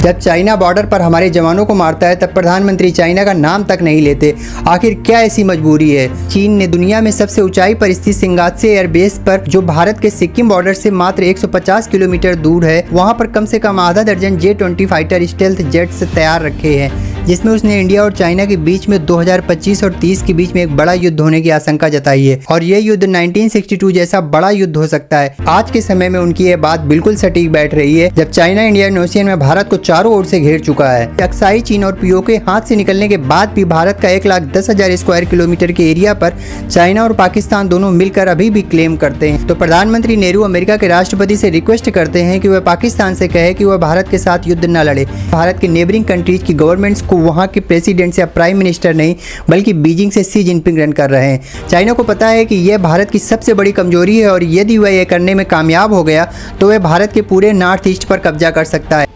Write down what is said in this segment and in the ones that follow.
जब China border पर हमारे जवानों को मारता है तब प्रधानमंत्री चाइना का नाम तक नहीं लेते। आखिर क्या ऐसी मजबूरी है? चीन ने दुनिया में सबसे ऊंचाई पर स्थित सिंगात्से एयरबेस पर, जो भारत के सिक्किम बॉर्डर से मात्र 150 किलोमीटर दूर है, वहां पर कम से कम आधा दर्जन J-20 फाइटर स्टेल्थ जेट्स तैयार रखे हैं, जिसमें उसने इंडिया और चाइना के बीच में 2025 और 30 के बीच में एक बड़ा युद्ध होने की आशंका जताई है। और यह युद्ध 1962 जैसा बड़ा युद्ध हो सकता है। आज के समय में उनकी यह बात बिल्कुल सटीक बैठ रही है, जब चाइना इंडियन ओशियन में भारत को चारों ओर से घेर चुका है। अक्साई चीन और पीओके हाथ से निकलने के बाद भी भारत का 1,10,000 स्क्वायर किलोमीटर के एरिया पर चाइना और पाकिस्तान दोनों मिलकर अभी भी क्लेम करते हैं। तो प्रधानमंत्री नेहरू अमेरिका के राष्ट्रपति से रिक्वेस्ट करते हैं कि वह पाकिस्तान से कहे कि वह भारत के साथ युद्ध न लड़े। भारत के नेबरिंग कंट्रीज की गवर्नमेंट्स को वहां के प्रेसिडेंट या प्राइम मिनिस्टर नहीं, बल्कि बीजिंग से शी जिनपिंग रन कर रहे हैं। चाइना को पता है कि यह भारत की सबसे बड़ी कमजोरी है और यदि वह यह करने में कामयाब हो गया तो वह भारत के पूरे नॉर्थ ईस्ट पर कब्जा कर सकता है।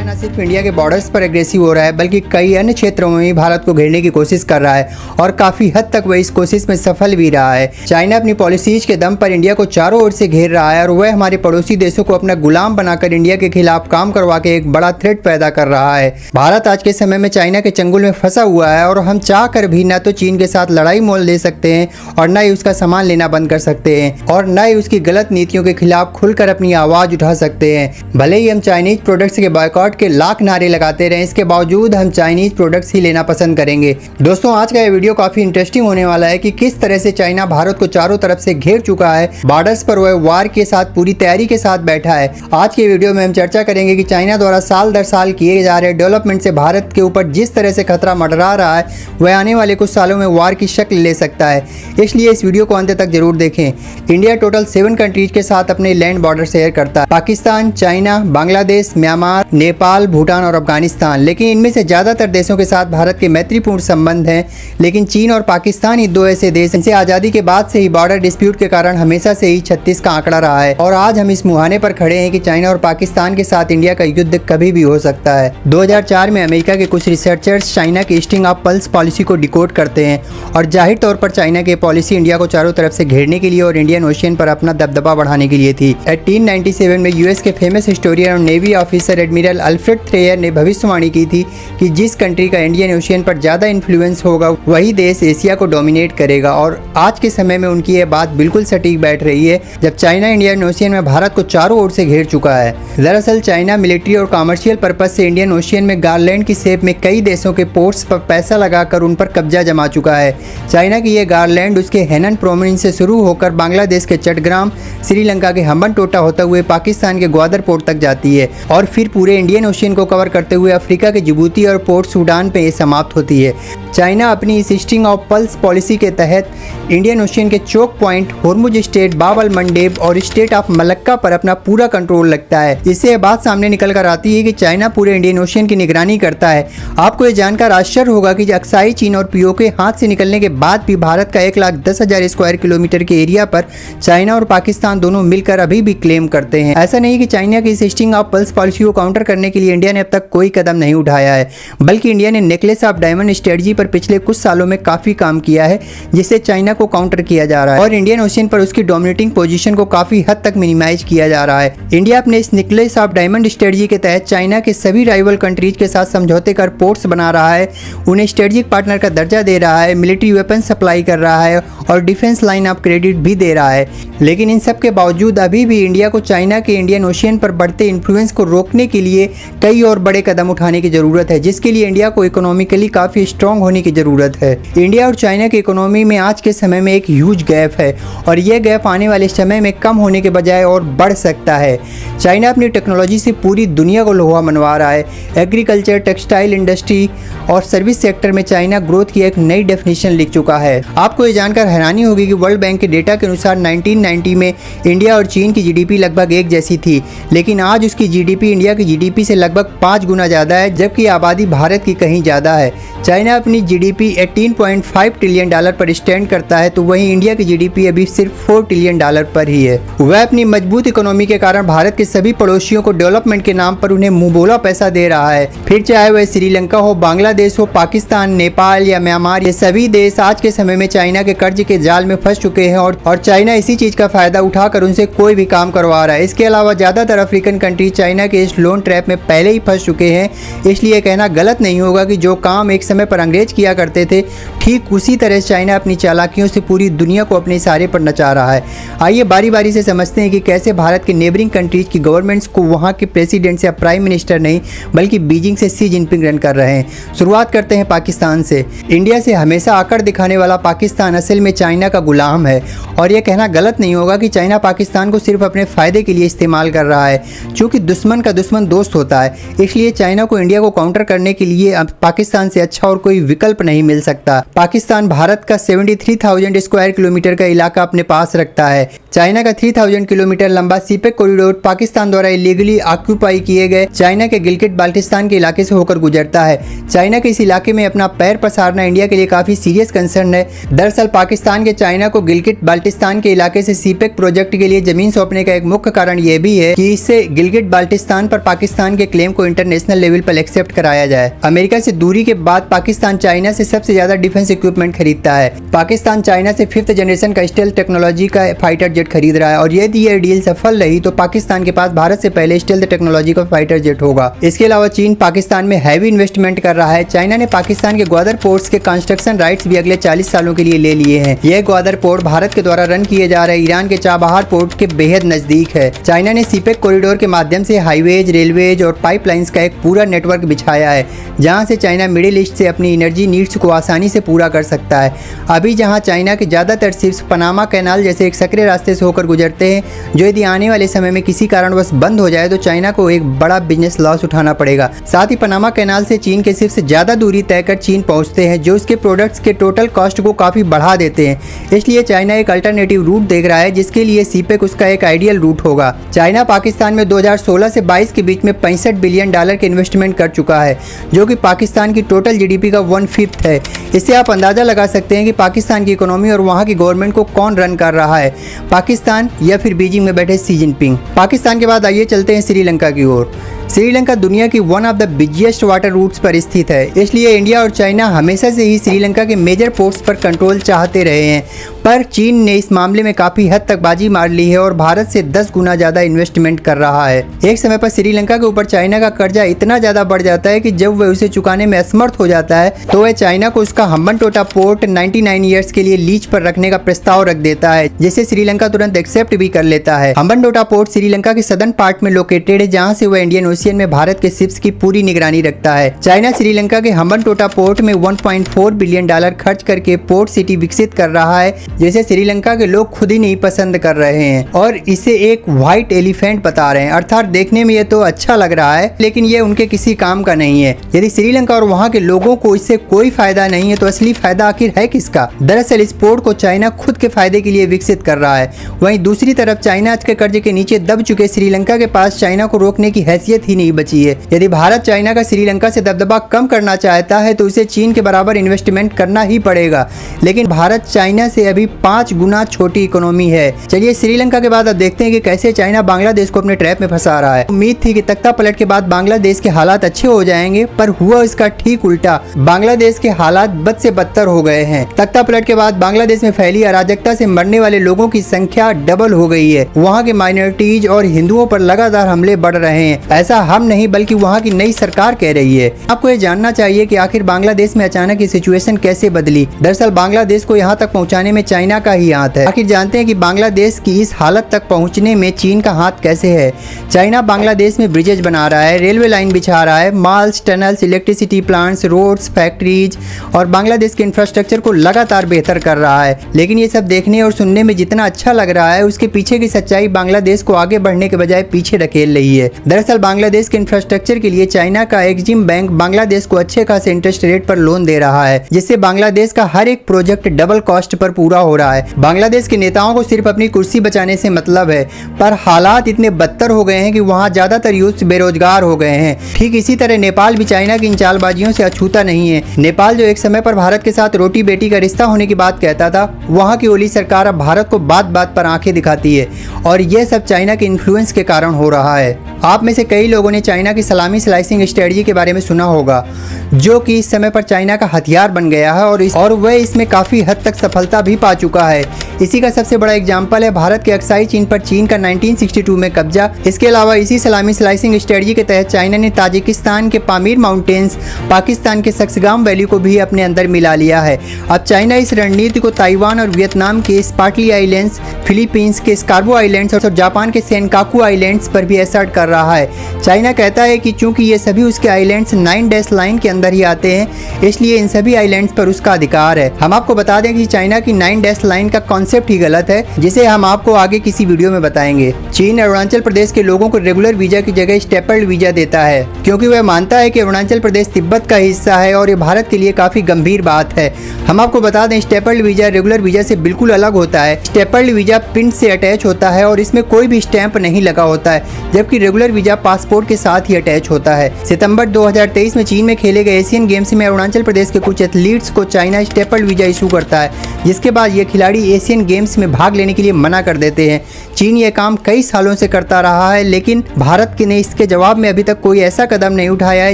न सिर्फ इंडिया के बॉर्डर्स पर एग्रेसिव हो रहा है, बल्कि कई अन्य क्षेत्रों में भी भारत को घेरने की कोशिश कर रहा है और काफी हद तक वह इस कोशिश में सफल भी रहा है। चाइना अपनी पॉलिसीज के दम पर इंडिया को चारों ओर से घेर रहा है और वह हमारे पड़ोसी देशों को अपना गुलाम बनाकर इंडिया के खिलाफ काम करवा के एक बड़ा थ्रेट पैदा कर रहा है। भारत आज के समय में चाइना के चंगुल में फंसा हुआ है और हम चाह कर भी न तो चीन के साथ लड़ाई मोल दे सकते हैं और न ही उसका सामान लेना बंद कर सकते हैं और न ही उसकी गलत नीतियों के खिलाफ खुलकर अपनी आवाज उठा सकते हैं। भले ही हम चाइनीज प्रोडक्ट्स के बॉयकॉट के लाख नारे लगाते रहे, इसके बावजूद हम चाइनीज प्रोडक्ट्स ही लेना पसंद करेंगे। दोस्तों, आज का ये वीडियो काफी इंटरेस्टिंग होने वाला है कि किस तरह से चाइना भारत को चारों तरफ से घेर चुका है, बॉर्डर्स पर वह वार के साथ पूरी तैयारी के साथ बैठा है। आज के वीडियो में हम चर्चा करेंगे कि चाइना द्वारा साल दर साल किए जा रहे डेवलपमेंट से भारत के ऊपर जिस तरह से खतरा मंडरा रहा है, वह आने वाले कुछ सालों में वार की शक्ल ले सकता है। इसलिए इस वीडियो को अंत तक जरूर देखें। इंडिया टोटल 7 कंट्रीज के साथ अपने लैंड बॉर्डर शेयर करता है, पाकिस्तान, चाइना, बांग्लादेश, म्यांमार, नेपाल, भूटान और अफगानिस्तान। लेकिन इनमें से ज्यादातर देशों के साथ भारत के मैत्रीपूर्ण संबंध हैं। लेकिन चीन और पाकिस्तान ही दो ऐसे देश जिनसे आजादी के बाद से ही बॉर्डर डिस्प्यूट के कारण हमेशा से ही 36 का आंकड़ा रहा है और आज हम इस मुहाने पर खड़े हैं कि चाइना और पाकिस्तान के साथ इंडिया का युद्ध कभी भी हो सकता है। 2004 में अमेरिका के कुछ रिसर्चर्स चाइना की स्टिंग ऑफ पल्स पॉलिसी को डिकोड करते हैं और जाहिर तौर पर चाइना की पॉलिसी इंडिया को चारों तरफ से घेरने के लिए और इंडियन ओशियन पर अपना दबदबा बढ़ाने के लिए थी। 1897 में यूएस के फेमस हिस्टोरियन और नेवी ऑफिसर एडमिरल अल्फ्रेड थ्रेयर ने भविष्यवाणी की थी कि जिस कंट्री का इंडियन ओशियन पर ज्यादा इन्फ्लुएंस होगा वही देश एशिया को डोमिनेट करेगा। और आज के समय में उनकी यह बात बिल्कुल सटीक बैठ रही है, जब चाइना इंडियन ओशियन में भारत को चारों ओर से घेर चुका है। दरअसल चाइना मिलिट्री और कॉमर्शियल पर्पज से इंडियन ओशियन में गारलैंड की शेप में कई देशों के पोर्ट्स पर पैसा लगाकर उन पर कब्जा जमा चुका है। चाइना की यह गारलैंड उसके हेनन प्रोविंस से शुरू होकर बांग्लादेश के चट्टग्राम, श्रीलंका के हम्बनटोटा होता हुए पाकिस्तान के ग्वादर पोर्ट तक जाती है और फिर पूरे इंडियन ओशियन को कवर करते हुए अफ्रीका के जिबूती और पोर्ट सूडान पे ये समाप्त होती है। चाइना अपनी इस स्टिंग ऑफ पल्स पॉलिसी के तहत इंडियन ओशियन के चोक पॉइंट, होर्मुज स्टेट, बाब अल मंडेब और स्टेट ऑफ मलक्का पर अपना पूरा कंट्रोल रखता है। इससे यह बात सामने निकल कर आती है कि चाइना पूरे इंडियन ओशियन की निगरानी करता है। आपको यह जानकर आश्चर्य होगा कि अक्साई चीन और पीओके हाथ से निकलने के बाद भी भारत का 1,10,000 स्क्वायर किलोमीटर के एरिया पर चाइना और पाकिस्तान दोनों मिलकर अभी भी क्लेम करते हैं। ऐसा नहीं कि चाइना की इस स्टिंग ऑफ पल्स पॉलिसी को काउंटर करने के लिए इंडिया ने अब तक कोई कदम नहीं उठाया है, बल्कि इंडिया ने नेकलेस ऑफ डायमंड स्ट्रेटजी पर पिछले कुछ सालों में काफी काम किया है, जिससे चाइना को काउंटर किया जा रहा है और इंडियन ओशियन पर उसकी डोमिनेटिंग पोजीशन को काफी हद तक मिनिमाइज किया जा रहा है। इंडिया अपने इस नेकलेस ऑफ डायमंड स्ट्रेटजी के तहत चाइना के सभी राइवल कंट्रीज के साथ समझौते कर पोर्ट्स बना रहा है, उन्हें स्ट्रेटेजिक पार्टनर का दर्जा दे रहा है, मिलिट्री वेपन सप्लाई कर रहा है और डिफेंस लाइन ऑफ क्रेडिट भी दे रहा है। लेकिन इन सब के बावजूद अभी भी इंडिया को चाइना के इंडियन ओशियन पर बढ़ते इन्फ्लुएंस को रोकने के लिए कई और बड़े कदम उठाने की जरूरत है, जिसके लिए इंडिया को इकोनॉमिकली काफी स्ट्रांग होने की जरूरत है। इंडिया और चाइना की इकोनॉमी में आज के समय में एक ह्यूज गैप है और यह गैप आने वाले समय में कम होने के बजाय और बढ़ सकता है। चाइना अपनी टेक्नोलॉजी से पूरी दुनिया को लोहा मनवा रहा है। एग्रीकल्चर, टेक्सटाइल इंडस्ट्री और सर्विस सेक्टर में चाइना ग्रोथ की एक नई डेफिनेशन लिख चुका है। आपको ये जानकर हैरानी होगी कि वर्ल्ड बैंक के डेटा के अनुसार 1990 में इंडिया और चीन की जीडीपी लगभग एक जैसी थी, लेकिन आज उसकी जीडीपी इंडिया की जीडीपी से लगभग 5 गुना ज़्यादा है, जबकि आबादी भारत की कहीं ज़्यादा है। चाइना अपनी जीडीपी 18.5 ट्रिलियन डॉलर पर स्टैंड करता है, तो वहीं इंडिया की जीडीपी अभी सिर्फ 4 ट्रिलियन डॉलर पर ही है। वह अपनी मजबूत इकोनॉमी के कारण भारत के सभी पड़ोसियों को डेवलपमेंट के नाम पर उन्हें मुंहबोला पैसा दे रहा है। फिर चाहे वह श्रीलंका हो, बांग्लादेश हो, पाकिस्तान, नेपाल या म्यांमार, ये सभी देश आज के समय में चाइना के कर्ज के जाल में फंस चुके हैं और चाइना इसी चीज का फायदा उठाकर उनसे कोई भी काम करवा रहा है। इसके अलावा ज्यादातर अफ्रीकन कंट्री चाइना के इस लोन ट्रैप में पहले ही फंस चुके हैं, इसलिए कहना गलत नहीं होगा कि जो काम एक समय पर अंग्रेज किया करते थे, ठीक उसी तरह चाइना अपनी चालाकियों से पूरी दुनिया को अपने इशारे पर नचा रहा है। आइए बारी बारी से समझते हैं कि कैसे भारत के नेबरिंग कंट्रीज की गवर्नमेंट्स को वहां के प्रेसिडेंट या प्राइम मिनिस्टर नहीं बल्कि बीजिंग से शी जिनपिंग रन कर रहे हैं। शुरुआत करते हैं पाकिस्तान से। इंडिया से हमेशा आकड़ दिखाने वाला पाकिस्तान असल में चाइना का गुलाम है और यह कहना गलत नहीं होगा कि चाइना पाकिस्तान को सिर्फ अपने फायदे के लिए इस्तेमाल कर रहा है। चूंकि दुश्मन का दुश्मन दोस्त होता है, इसलिए चाइना को इंडिया को काउंटर करने के लिए अब पाकिस्तान से अच्छा और कोई विकल्प नहीं मिल सकता। पाकिस्तान भारत का 73,000 स्क्वायर किलोमीटर का इलाका अपने पास रखता है। चाइना का 3,000 किलोमीटर लंबा सीपेक कॉरिडोर पाकिस्तान द्वारा इलीगली ऑक्यूपाई किए गए चाइना के गिलगिट बाल्टिस्तान के इलाके से होकर गुजरता है। चाइना के इस इलाके में अपना पैर पसारना इंडिया के लिए काफी सीरियस कंसर्न है। दरअसल पाकिस्तान के चाइना को गिलगिट बाल्टिस्तान के इलाके से सीपेक प्रोजेक्ट के लिए जमीन सौंपने का एक मुख्य कारण यह भी है कि इससे गिलगिट बाल्टिस्तान पर पाकिस्तान के क्लेम को इंटरनेशनल लेवल पर एक्सेप्ट कराया जाए। अमेरिका से दूरी के बाद पाकिस्तान चाइना से सबसे ज्यादा डिफेंस इक्विपमेंट खरीदता है। पाकिस्तान चाइना से 5th जनरेशन का स्टेल्थ टेक्नोलॉजी का फाइटर जेट खरीद रहा है और यदि यह डील सफल रही तो पाकिस्तान के पास भारत से पहले स्टेल्थ टेक्नोलॉजी का फाइटर जेट होगा। इसके अलावा चीन पाकिस्तान में हैवी इन्वेस्टमेंट कर रहा है। चाइना ने पाकिस्तान के ग्वादर पोर्ट्स के कंस्ट्रक्शन राइट्स भी अगले 40 सालों के लिए ले लिए हैं। यह ग्वादर पोर्ट भारत के द्वारा रन किए जा रहे ईरान के चाबहार पोर्ट के बेहद नजदीक है। चाइना ने सीपेक कॉरिडोर के माध्यम से हाईवेज, रेलवेज और पाइपलाइंस का एक पूरा नेटवर्क बिछाया है, जहां से चाइना मिडिल ईस्ट से अपनी एनर्जी नीड्स को आसानी से पूरा कर सकता है। अभी जहां चाइना के ज़्यादातर शिप्स पनामा कैनाल जैसे एक सकरे रास्ते से होकर गुजरते हैं, जो यदि आने वाले समय में किसी कारणवश बंद हो जाए तो चाइना को एक बड़ा बिजनेस लॉस उठाना पड़ेगा। साथ ही पनामा कैनाल से चीन के शिप्स ज़्यादा दूरी तय कर चीन पहुंचते हैं, जो उसके प्रोडक्ट्स के टोटल कॉस्ट को काफ़ी बढ़ा देते हैं। इसलिए चाइना एक अल्टरनेटिव रूट देख रहा है, जिसके लिए सीपेक उसका एक आइडियल रूट होगा। चाइना पाकिस्तान में 2016 से 22 के बीच में $65 बिलियन के इन्वेस्टमेंट कर चुका है, जो कि पाकिस्तान की टोटल जीडीपी का 1/5 है। इससे आप अंदाज़ा लगा सकते हैं कि पाकिस्तान की इकोनॉमी और वहाँ की गवर्नमेंट को कौन रन कर रहा है, पाकिस्तान या फिर बीजिंग में बैठे शी जिनपिंग। पाकिस्तान के बाद आइए चलते हैं श्रीलंका की ओर। श्रीलंका दुनिया की one of the busiest water routes पर स्थित है, इसलिए इंडिया और चाइना हमेशा से ही श्रीलंका के मेजर पोर्ट्स पर कंट्रोल चाहते रहे हैं। पर चीन ने इस मामले में काफ़ी हद तक बाजी मार ली है और भारत से 10 गुना ज़्यादा इन्वेस्टमेंट कर रहा है। एक समय पर श्रीलंका के ऊपर चाइना का कर्जा इतना ज़्यादा बढ़ जाता है कि जब वह उसे चुकाने में असमर्थ हो जाता है तो वह चाइना को उसका हम्बनटोटा पोर्ट 99 ईयर्स के लिए लीज पर रखने का प्रस्ताव रख देता है, जिसे श्रीलंका तुरंत एक्सेप्ट भी कर लेता है। हम्बनटोटा पोर्ट श्रीलंका के सदर्न पार्ट में लोकेटेड है, जहाँ से वह इंडियन ओशियन में भारत के शिप्स की पूरी निगरानी रखता है। चाइना श्रीलंका के हम्बनटोटा पोर्ट में $1.4 बिलियन खर्च करके पोर्ट सिटी विकसित कर रहा है, जिसे श्रीलंका के लोग खुद ही नहीं पसंद कर रहे हैं और इसे एक व्हाइट एलिफेंट बता रहे हैं। अर्थात देखने में ये तो अच्छा लग रहा है, लेकिन ये उनके किसी काम का नहीं है। यदि श्रीलंका और वहाँ के लोगों को इससे कोई फायदा नहीं है तो असली फायदा आखिर है किसका? दरअसल इस पोर्ट को चाइना खुद के फायदे के लिए विकसित कर रहा है। वहीं दूसरी तरफ चाइना के कर्ज के नीचे दब चुके श्रीलंका के पास चाइना को रोकने की हैसियत ही नहीं बची है। यदि भारत चाइना का श्रीलंका से दबदबा कम करना चाहता है तो उसे चीन के बराबर इन्वेस्टमेंट करना ही पड़ेगा, लेकिन भारत चाइना से अभी 5 गुना छोटी इकोनॉमी है। चलिए श्रीलंका के बाद अब देखते हैं कि कैसे चाइना बांग्लादेश को अपने ट्रैप में फंसा रहा है। उम्मीद थी कि तख्ता पलट के बाद बांग्लादेश के हालात अच्छे हो जाएंगे, पर हुआ इसका ठीक उल्टा। बांग्लादेश के हालात बद से बदतर हो गए हैं। तख्ता पलट के बाद बांग्लादेश में फैली अराजकता से मरने वाले लोगों की संख्या डबल हो गई है। वहाँ के माइनॉरिटीज और हिंदुओं पर लगातार हमले बढ़ रहे हैं। ऐसा हम नहीं बल्कि वहाँ की नई सरकार कह रही है। आपको ये जानना चाहिए कि आखिर बांग्लादेश में अचानक ये सिचुएशन कैसे बदली। दरअसल बांग्लादेश को यहाँ तक पहुँचाने में चाइना का ही हाथ है। आखिर जानते हैं कि बांग्लादेश की इस हालत तक पहुँचने में चीन का हाथ कैसे है। चाइना बांग्लादेश में ब्रिजेज बना रहा है, रेलवे लाइन बिछा रहा है, malls, tunnels, electricity plants, roads, factories और बांग्लादेश के इंफ्रास्ट्रक्चर को लगातार बेहतर कर रहा है। लेकिन ये सब देखने और सुनने में जितना अच्छा लग रहा है, उसके पीछे की सच्चाई बांग्लादेश को आगे बढ़ने के बजाय पीछे ढकेल रही है। दरअसल बांग्लादेश के इंफ्रास्ट्रक्चर के लिए चाइना का एक्जिम बैंक बांग्लादेश को अच्छे खासे इंटरेस्ट रेट पर लोन दे रहा है, जिससे बांग्लादेश का हर एक प्रोजेक्ट डबल कॉस्ट पर पूरा हो रहा है। बांग्लादेश के नेताओं को सिर्फ अपनी कुर्सी बचाने से मतलब है, पर हालात इतने बदतर हो गए हैं कि वहाँ ज्यादातर यूथ बेरोजगार हो गए हैं। ठीक इसी तरह नेपाल भी चाइना की इन चालबाजियों से अछूता नहीं है। नेपाल जो एक समय पर भारत के साथ रोटी बेटी का रिश्ता होने की बात कहता था, वहाँ की ओली सरकार अब भारत को बात बात पर आंखें दिखाती है और यह सब चाइना के इन्फ्लुएंस के कारण हो रहा है। आप में से कई लोगों ने चाइना की सलामी स्लाइसिंग स्ट्रेटजी के बारे में सुना होगा, जो कि इस समय पर चाइना का हथियार बन गया है और वह इसमें काफ़ी हद तक सफलता भी पा चुका है। इसी का सबसे बड़ा एग्जाम्पल है भारत के अक्साई चीन पर चीन का 1962 में कब्जा। इसके अलावा इसी सलामी स्लाइसिंग स्ट्रेटजी के तहत चाइना ने ताजिकिस्तान के पामीर माउंटेन्स, पाकिस्तान के सक्सगाम वैली को भी अपने अंदर मिला लिया है। अब चाइना इस रणनीति को ताइवान और वियतनाम के स्पार्टली आइलैंड्स, फिलीपींस के स्कार्बो आइलैंड्स और जापान के सेनकाकू आइलैंड्स पर भी असर्ट कर रहा है। चाइना कहता है कि चूंकि ये सभी उसके आइलैंड्स 9 डैश लाइन के अंदर ही आते हैं, इसलिए इन सभी आइलैंड्स पर उसका अधिकार है। हम आपको बता दें कि चाइना की 9 डैश लाइन का कॉन्सेप्ट ही गलत है, जिसे हम आपको आगे किसी वीडियो में बताएंगे। चीन अरुणाचल प्रदेश के लोगों को रेगुलर वीजा की जगह स्टेपल्ड वीजा देता है, क्योंकि वह मानता है कि अरुणाचल प्रदेश तिब्बत का हिस्सा है और ये भारत के लिए काफी गंभीर बात है। हम आपको बता दें, स्टेपल्ड वीजा रेगुलर वीजा से बिल्कुल अलग होता है। स्टेपल्ड वीजा पिन से अटैच होता है और इसमें कोई भी स्टैंप नहीं लगा होता है, जबकि रेगुलर वीजा पासपोर्ट के साथ ही अटैच होता है। सितंबर 2023 में चीन में खेले गए एशियन गेम्स में अरुणाचल प्रदेश के कुछ एथलीट्स को चाइना स्टेपल्ड वीजा इशू करता है, जिसके बाद ये खिलाड़ी एशियन गेम्स में भाग लेने के लिए मना कर देते हैं। चीन ये काम कई सालों से करता रहा है, लेकिन भारत ने इसके जवाब में अभी तक कोई ऐसा कदम नहीं उठाया है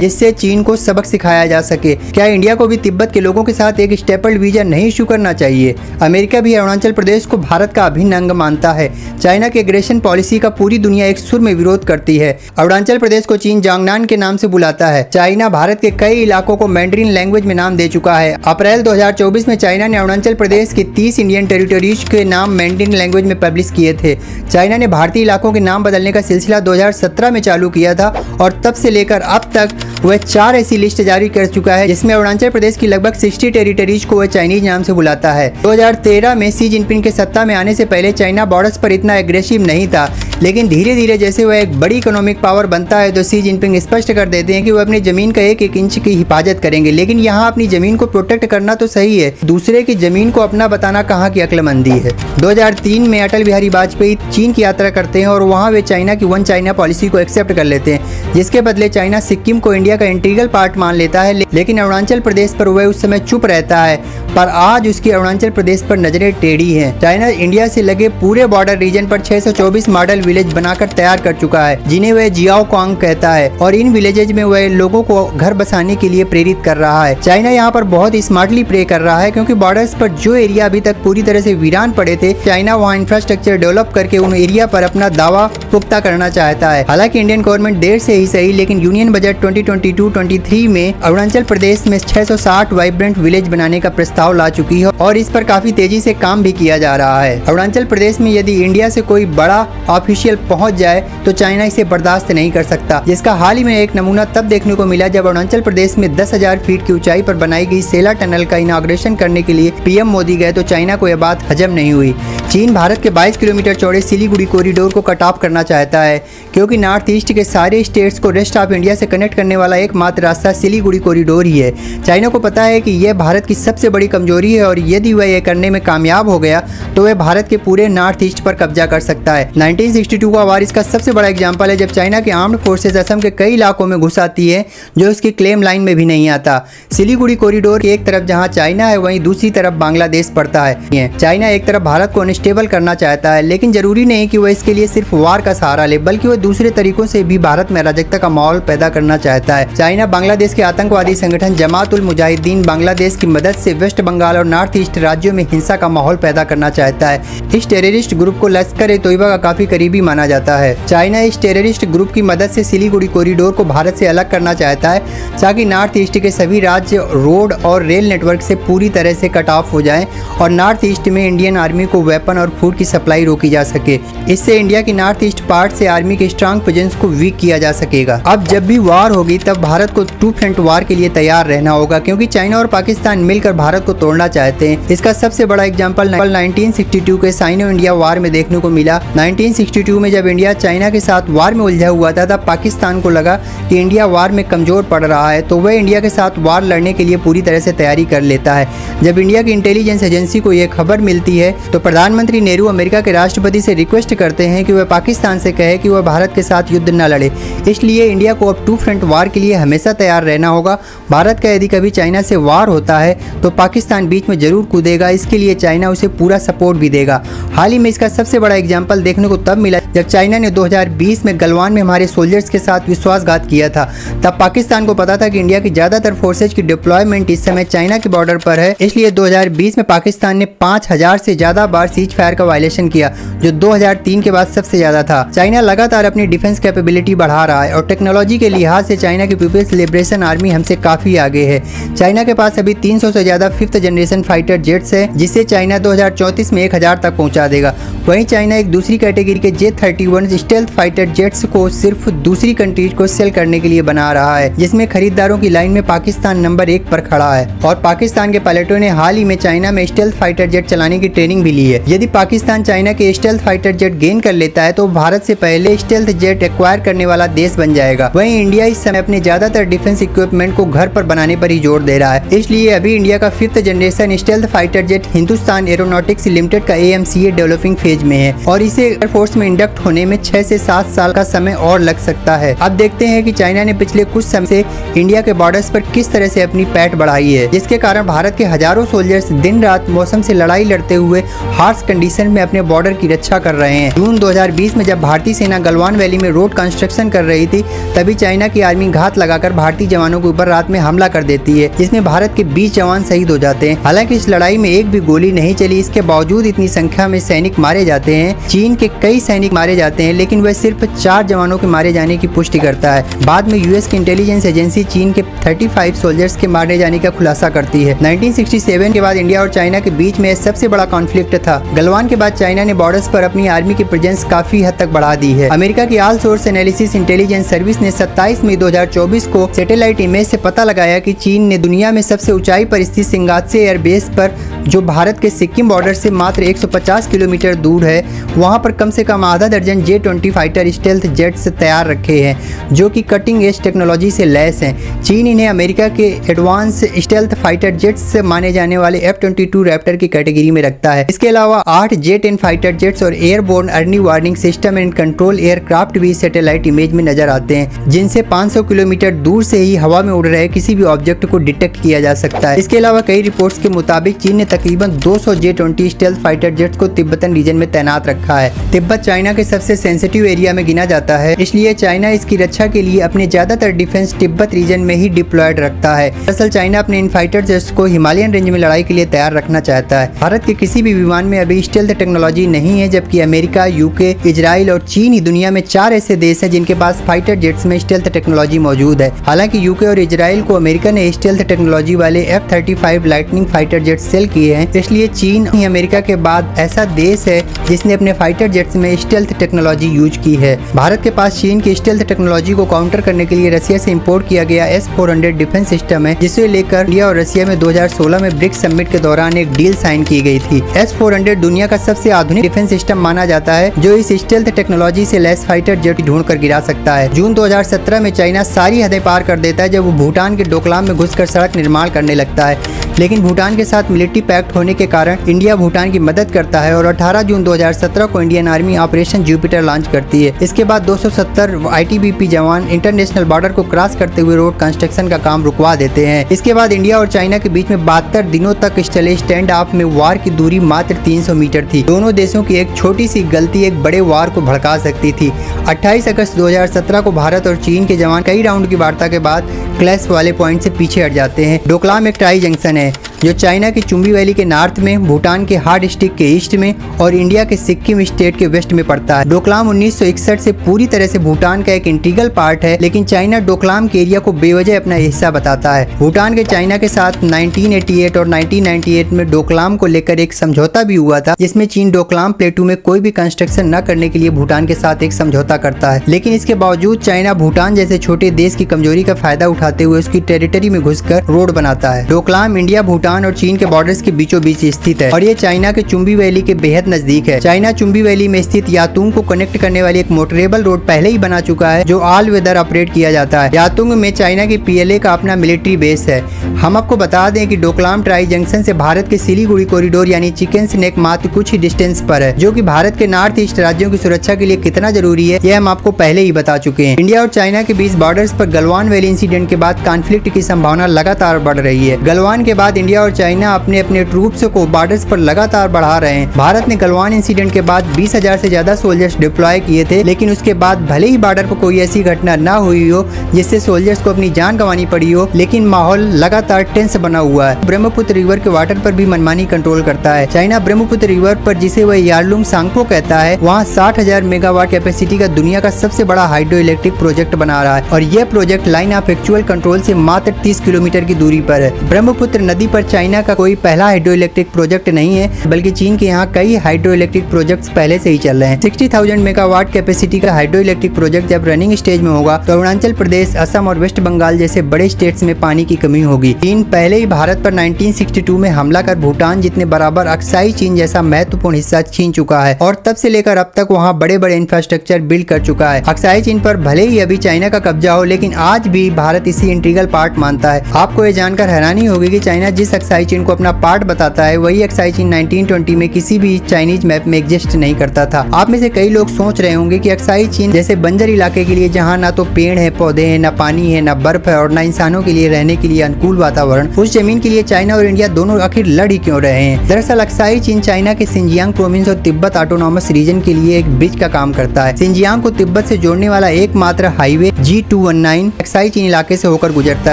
जिससे चीन को सबक सिखाया जा सके। क्या इंडिया को भी तिब्बत के लोगों के साथ एक स्टेपल्ड वीजा नहीं इशू करना चाहिए? अमेरिका भी अरुणाचल प्रदेश को भारत का अभिन्न अंग मानता है। चाइना के एग्रेशन पॉलिसी का पूरी दुनिया एक सुर में विरोध करती है। अरुणाचल प्रदेश को चीन जांगनान के नाम से बुलाता है। चाइना भारत के कई इलाकों को मैंड्रीन लैंग्वेज में नाम दे चुका है। अप्रैल 2024 में चाइना ने अरुणाचल प्रदेश के 30 इंडियन टेरिटरीज के नाम मैंड्रीन लैंग्वेज में पब्लिश किए थे। चाइना ने भारतीय इलाकों के नाम बदलने का सिलसिला 2017 में चालू किया था और तब से लेकर अब तक वह 4 ऐसी लिस्ट जारी कर चुका है, जिसमें अरुणाचल प्रदेश की लगभग 60 टेरिटरीज को वह चाइनीज नाम से बुलाता है। 2013 में शी जिनपिंग के सत्ता में आने से पहले चाइना बॉर्डर्स पर इतना एग्रेसिव नहीं था, लेकिन धीरे धीरे जैसे वह एक बड़ी इकोनॉमिक पावर बनता है तो शी जिनपिंग स्पष्ट कर देते हैं कि वह अपनी जमीन का एक एक इंच की हिफाजत करेंगे। लेकिन यहाँ अपनी जमीन को प्रोटेक्ट करना तो सही है, दूसरे की जमीन को अपना बताना कहाँ की अक्लमंदी है। 2003 में अटल बिहारी वाजपेयी चीन की यात्रा करते हैं और वहाँ वे चाइना की वन चाइना पॉलिसी को एक्सेप्ट कर लेते हैं, जिसके बदले चाइना सिक्किम को इंडिया का इंटीग्रल पार्ट मान लेता है। लेकिन अरुणाचल प्रदेश पर वह उस समय चुप रहता है, पर आज उसकी अरुणाचल प्रदेश पर नजरें टेढ़ी हैं। चाइना इंडिया से लगे पूरे बॉर्डर रीजन पर 624 मॉडल विलेज बनाकर तैयार कर चुका है, जिन्हें वह जियाओ क्वांग कहता है, और इन विलेजेज में वह लोगों को घर बसाने के लिए प्रेरित कर रहा है। चाइना यहाँ पर बहुत स्मार्टली प्ले कर रहा है, क्योंकि बॉर्डर्स पर जो एरिया अभी तक पूरी तरह से वीरान पड़े थे, चाइना वहाँ इंफ्रास्ट्रक्चर डेवलप करके उन एरिया पर अपना दावा पुख्ता करना चाहता है। हालांकि इंडियन गवर्नमेंट देर से ही सही, लेकिन यूनियन बजट 2022-23 में अरुणाचल प्रदेश में 660 वाइब्रेंट विलेज बनाने का प्रस्ताव ला चुकी है और इस पर काफी तेजी से काम भी किया जा रहा है। अरुणाचल प्रदेश में यदि इंडिया से कोई बड़ा ऑफिशियल पहुंच जाए तो चाइना इसे बर्दाश्त नहीं कर सकता, जिसका हाल ही में एक नमूना तब देखने को मिला जब अरुणाचल प्रदेश में 10,000 फीट की ऊंचाई पर बनाई गई सेला टनल का इनॉग्रेशन करने के लिए पीएम मोदी गए तो चाइना को यह बात हजम नहीं हुई। चीन भारत के 22 किलोमीटर चौड़े सिलीगुड़ी कॉरिडोर को कट ऑफ करना चाहता है, क्योंकि नॉर्थ ईस्ट के सारे स्टेट्स को रेस्ट ऑफ इंडिया से कनेक्ट करने वाला एकमात्र रास्ता सिलीगुड़ी कॉरिडोर ही है। चाइना को पता है कि यह भारत की सबसे बड़ी कमजोरी है और यदि वह यह करने में कामयाब हो गया तो वह भारत के पूरे नॉर्थ ईस्ट पर कब्जा कर सकता है। 1962 का वार इसका सबसे बड़ा एग्जाम्पल है, जब चाइना की आर्म्ड फोर्सेज असम के कई इलाकों में घुस आती है जो उसकी क्लेम लाइन में भी नहीं आता। सिलीगुड़ी कॉरिडोर की एक तरफ जहां चाइना है, वहीं दूसरी तरफ बांग्लादेश पड़ता है। चाइना एक तरफ भारत को अनस्टेबल करना चाहता है, लेकिन जरूरी नहीं कि वह इसके लिए सिर्फ वार का सहारा ले, बल्कि वह दूसरे तरीकों से भी भारत में अराजकता का माहौल पैदा करना चाहता है। चाइना बांग्लादेश के आतंकवादी संगठन जमात उल मुजाहिदीन बांग्लादेश की मदद से वेस्ट बंगाल और नॉर्थ ईस्ट राज्यों में हिंसा का माहौल पैदा करना चाहता है। इस टेररिस्ट ग्रुप को लश्कर ए तोयबा का काफी करीबी माना जाता है। चाइना इस टेररिस्ट ग्रुप की मदद से सिलीगुड़ी कॉरिडोर को भारत से अलग करना चाहता है, ताकि नॉर्थ ईस्ट के सभी राज्य रोड और रेल नेटवर्क से पूरी तरह से कट ऑफ हो जाएं और नॉर्थ ईस्ट में इंडियन आर्मी को वेपन और फूड की सप्लाई रोकी जा सके। इससे इंडिया की नॉर्थ ईस्ट पार्ट से आर्मी के स्ट्रांग प्रेजेंस को वीक किया जा सकेगा। अब जब भी वार होगी तब भारत को टू फ्रंट वार के लिए तैयार रहना होगा, क्योंकि चाइना और पाकिस्तान मिलकर भारत को तोड़ना चाहते हैं। इसका सबसे बड़ा एग्जाम्पल 1962 के साइनो इंडिया वार में देखने को मिला। 1962 1962 में जब इंडिया चाइना के साथ वार में उलझा हुआ था, तब पाकिस्तान को लगा कि इंडिया वार में कमज़ोर पड़ रहा है, तो वह इंडिया के साथ वार लड़ने के लिए पूरी तरह से तैयारी कर लेता है। जब इंडिया की इंटेलिजेंस एजेंसी को यह खबर मिलती है तो प्रधानमंत्री नेहरू अमेरिका के राष्ट्रपति से रिक्वेस्ट करते हैं कि वह पाकिस्तान से कहे कि वह भारत के साथ युद्ध न लड़े। इसलिए इंडिया को अब टू फ्रंट वार के लिए हमेशा तैयार रहना होगा। भारत का यदि कभी चाइना से वार होता है तो पाकिस्तान बीच में जरूर कूदेगा, इसके लिए चाइना उसे पूरा सपोर्ट भी देगा। हाल ही में इसका सबसे बड़ा एग्जाम्पल देखने को तब मिला जब चाइना ने 2020 में गलवान में हमारे सोल्जर्स के साथ विश्वासघात किया था। तब पाकिस्तान को पता था कि इंडिया की ज़्यादातर फोर्सेज की डिप्लॉयमेंट इस समय चाइना के बॉर्डर पर है, इसलिए 2020 में पाकिस्तान ने 5000 से ज़्यादा बार सीज फायर का वायलेशन किया, जो 2003 के बाद सबसे ज़्यादा था। चाइना लगातार अपनी डिफेंस कैपेबिलिटी बढ़ा रहा है और टेक्नोलॉजी के लिहाज से चाइना की पीपल्स लिबरेशन आर्मी हमसे काफ़ी आगे है। चाइना के पास अभी 300 से ज़्यादा 5th जनरेशन फाइटर जेट्स है, जिससे चाइना 2034 में 1000 तक पहुंचा देगा। वहीं चाइना एक दूसरी कैटेगरी के J-31 स्टेल्थ फाइटर जेट्स को सिर्फ दूसरी कंट्रीज को सेल करने के लिए बना रहा है, जिसमें खरीदारों की लाइन में पाकिस्तान नंबर 1 पर खड़ा है। और पाकिस्तान के पायलटों ने हाल ही में चाइना में स्टेल्थ फाइटर जेट चलाने की ट्रेनिंग भी ली है। यदि पाकिस्तान चाइना के स्टेल्थ फाइटर जेट गेन कर लेता है तो भारत से पहले स्टेल्थ जेट एक्वायर करने वाला देश बन जाएगा। वहीं इंडिया इस समय अपने ज्यादातर डिफेंस इक्विपमेंट को घर पर बनाने पर ही जोर दे रहा है, इसलिए अभी इंडिया का 5th generation stealth fighter jet Hindustan aeronautics limited का AMCA डेवलपिंग फेज में है और इसे एयरफोर्स में इंडक्ट होने में 6 से 7 साल का समय और लग सकता है। अब देखते हैं कि चाइना ने पिछले कुछ समय से इंडिया के बॉर्डर्स पर किस तरह से अपनी पैठ बढ़ाई है, जिसके कारण भारत के हजारों सोल्जर्स दिन रात मौसम से लड़ाई लड़ते हुए हार्श कंडीशन में अपने बॉर्डर की रक्षा कर रहे हैं। जून 2020 में जब भारतीय सेना गलवान वैली में रोड कंस्ट्रक्शन कर रही थी, तभी चाइना की आर्मी घात लगाकर भारतीय जवानों के ऊपर रात में हमला कर देती है, जिसमें भारत के 20 जवान शहीद हो जाते हैं। हालांकि इस लड़ाई में एक भी गोली नहीं चली, इसके बावजूद इतनी संख्या में सैनिक मारे जाते हैं। चीन के कई सैनिक मारे जाते हैं, लेकिन वह सिर्फ 4 जवानों के मारे जाने की पुष्टि करता है। बाद में यूएस की इंटेलिजेंस एजेंसी चीन के 35 सोल्जर्स के मारे जाने का खुलासा करती है। 1967 के बाद इंडिया और चाइना के बीच में सबसे बड़ा कॉन्फ्लिक्ट था। गलवान के बाद चाइना ने बॉर्डर्स पर अपनी आर्मी की प्रेजेंस काफी हद तक बढ़ा दी है। अमेरिका की all source analysis intelligence service ने 27 मई 2024 को सैटेलाइट इमेज से पता लगाया कि चीन ने दुनिया में सबसे ऊंचाई पर स्थित सिंगात्से एयरबेस पर, जो भारत के सिक्किम बॉर्डर से मात्र 150 किलोमीटर दूर है, वहां पर कम से कम आधा दर्जन J-20 फाइटर स्टेल्थ जेट्स तैयार रखे हैं, जो कि कटिंग एज टेक्नोलॉजी से लैस हैं। चीन इन्हें अमेरिका के एडवांस स्टेल्थ फाइटर जेट्स से माने जाने वाले F-22 रैप्टर की कैटेगरी में रखता है। इसके अलावा 8 J-10 फाइटर जेट्स और airborne early warning system and control aircraft भी सैटेलाइट इमेज में नजर आते हैं, जिनसे 500 किलोमीटर दूर से ही हवा में उड़ रहे किसी भी ऑब्जेक्ट को डिटेक्ट किया जा सकता है। इसके अलावा कई रिपोर्ट्स के मुताबिक चीन ने तकरीबन 200 J-20 स्टेल्थ फाइटर जेट्स को तिब्बतन रीजन में तैनात रखा है। तिब्बत चाइना के सबसे सेंसिटिव एरिया में गिना जाता है, इसलिए चाइना इसकी रक्षा के लिए अपने ज्यादातर डिफेंस तिब्बत रीजन में ही डिप्लॉयड रखता है। दरअसल चाइना अपने इन फाइटर जेट्स को हिमालयन रेंज में लड़ाई के लिए तैयार रखना चाहता है। भारत के किसी भी विमान में अभी स्टेल्थ टेक्नोलॉजी नहीं है, जबकि अमेरिका, यूके, इजराइल और चीन ही दुनिया में 4 ऐसे देश हैं जिनके पास फाइटर जेट्स में स्टेल्थ टेक्नोलॉजी मौजूद है। हालांकि यूके और इजराइल को अमेरिका ने स्टेल्थ टेक्नोलॉजी वाले F-35 lightning fighter jet cell किए हैं, इसलिए चीन ही अमेरिका के बाद ऐसा देश है जिसने अपने फाइटर जेट्स में स्टेल्थ टेक्नोलॉजी यूज की है। भारत के पास चीन की स्टेल्थ टेक्नोलॉजी को काउंटर करने के लिए रशिया से इंपोर्ट किया गया S-400 डिफेंस सिस्टम है, जिसे लेकर इंडिया और रशिया में 2016 में ब्रिक्स समिट के दौरान एक डील साइन की गई थी। S-400 दुनिया का सबसे आधुनिक डिफेंस सिस्टम माना जाता है, जो इस स्टेल्थ टेक्नोलॉजी से लैस फाइटर जेट ढूंढ कर गिरा सकता है। जून 2017 में चाइना सारी हदें पार कर देता है जब वो भूटान के डोकलाम में घुसकर सड़क निर्माण करने लगता है, लेकिन भूटान के साथ मिलिट्री पैक्ट होने के कारण इंडिया भूटान की मदद करता है और 18 जून 2017 को Indian army operation Jupiter launch करती है। इसके बाद 270 ITBP जवान इंटरनेशनल बॉर्डर को क्रॉस करते हुए रोड कंस्ट्रक्शन का काम रुकवा देते हैं। इसके बाद इंडिया और चाइना के बीच में 72 दिनों तक चले स्टैंड ऑफ में वार की दूरी मात्र 300 मीटर थी। दोनों देशों की एक छोटी सी गलती एक बड़े वार को भड़का सकती थी। 28 अगस्त 2017 को भारत और चीन के जवान कई राउंड की वार्ता के बाद क्लैश वाले पॉइंट से पीछे हट जाते हैं। डोकलाम एक ट्राई जंक्शन है जो चाइना की चुम्बी वैली के नॉर्थ में, भूटान के हार्ड स्टिक के ईस्ट में और इंडिया के सिक्किम स्टेट के वेस्ट में पड़ता है। डोकलाम 1961 से पूरी तरह से भूटान का एक इंटीग्रल पार्ट है, लेकिन चाइना डोकलाम के एरिया को बेवजह अपना हिस्सा बताता है। भूटान के चाइना के साथ 1988 और 1998 में डोकलाम को लेकर एक समझौता भी हुआ था, जिसमें चीन डोकलाम प्लेटू में कोई भी कंस्ट्रक्शन न करने के लिए भूटान के साथ एक समझौता करता है। लेकिन इसके बावजूद चाइना भूटान जैसे छोटे देश की कमजोरी का फायदा उठाते हुए उसकी टेरिटरी में घुसकर रोड बनाता है। डोकलाम इंडिया भूटान भूटान और चीन के बॉर्डर्स के बीचों बीच स्थित है और ये चाइना के चुम्बी वैली के बेहद नजदीक है। चाइना चुम्बी वैली में स्थित यातुंग को कनेक्ट करने वाली एक मोटरेबल रोड पहले ही बना चुका है जो ऑल वेदर ऑपरेट किया जाता है। यातुंग में चाइना की PLA का अपना मिलिट्री बेस है। हम आपको बता दें कि डोकलाम ट्राई जंक्शन से भारत के सिलीगुड़ी कॉरिडोर यानी चिकन स्नेक मात्र कुछ ही डिस्टेंस पर है, जो कि भारत के नॉर्थ ईस्ट राज्यों की सुरक्षा के लिए कितना जरूरी है यह हम आपको पहले ही बता चुके हैं। इंडिया और चाइना के बीच बॉर्डर्स पर गलवान वैली इंसिडेंट के बाद कॉन्फ्लिक्ट की संभावना लगातार बढ़ रही है। गलवान के बाद इंडिया और चाइना अपने अपने ट्रूप्स को बॉर्डर्स पर लगातार बढ़ा रहे हैं। भारत ने गलवान इंसिडेंट के बाद 20,000 से ज्यादा सोल्जर्स डिप्लॉय किए थे, लेकिन उसके बाद भले ही बॉर्डर पर कोई ऐसी घटना न हुई हो जिससे सोल्जर्स को अपनी जान गंवानी पड़ी हो, लेकिन माहौल लगातार टेंस बना हुआ है। ब्रह्मपुत्र रिवर के वाटर पर भी मनमानी कंट्रोल करता है। चाइना ब्रह्मपुत्र रिवर पर, जिसे वह यारलुंग सांगपो कहता है, वहाँ 60,000 मेगावाट कैपेसिटी का दुनिया का सबसे बड़ा हाइड्रो इलेक्ट्रिक प्रोजेक्ट बना रहा है और यह project line of actual control से मात्र 30 किलोमीटर की दूरी पर है। ब्रह्मपुत्र नदी पर चाइना का कोई पहला हाइड्रो इलेक्ट्रिक प्रोजेक्ट नहीं है, बल्कि चीन के यहाँ कई हाइड्रो इलेक्ट्रिक प्रोजेक्ट्स पहले से ही चल रहे हैं। 60,000 मेगावाट कैपेसिटी का हाइड्रो इलेक्ट्रिक प्रोजेक्ट जब रनिंग स्टेज में होगा तो अरुणाचल प्रदेश, असम और वेस्ट बंगाल जैसे बड़े स्टेट्स में पानी की कमी होगी। चीन पहले ही भारत पर 1962 में हमला कर भूटान जितने बराबर अक्साई चीन जैसा महत्वपूर्ण हिस्सा छीन चुका है और तब से लेकर अब तक वहाँ बड़े बड़े इंफ्रास्ट्रक्चर बिल्ड कर चुका है। अक्साई चीन पर भले ही अभी चाइना का कब्जा हो, लेकिन आज भी भारत इसी इंटीग्रल पार्ट मानता है। आपको ये जानकर हैरानी होगी कि चाइना जिस अक्साई चीन को अपना पार्ट बताता है, वही अक्साई चीन 1920 में किसी भी चाइनीज मैप में एग्जिस्ट नहीं करता था। आप में से कई लोग सोच रहे होंगे कि अक्साई चीन जैसे बंजर इलाके के लिए, जहाँ ना तो पेड़ है, पौधे हैं, ना पानी है, ना बर्फ है और ना इंसानों के लिए रहने के लिए अनुकूल वातावरण, उस जमीन के लिए चाइना और इंडिया दोनों आखिर लड़ ही क्यों रहे हैं? दरअसल अक्साई चीन चाइना के सिंजियांग प्रोविंस और तिब्बत ऑटोनॉमस रीजन के लिए एक ब्रिज का काम करता है। सिंजियांग को तिब्बत से जोड़ने वाला एकमात्र हाईवे G219 अक्साई चीन इलाके से होकर गुजरता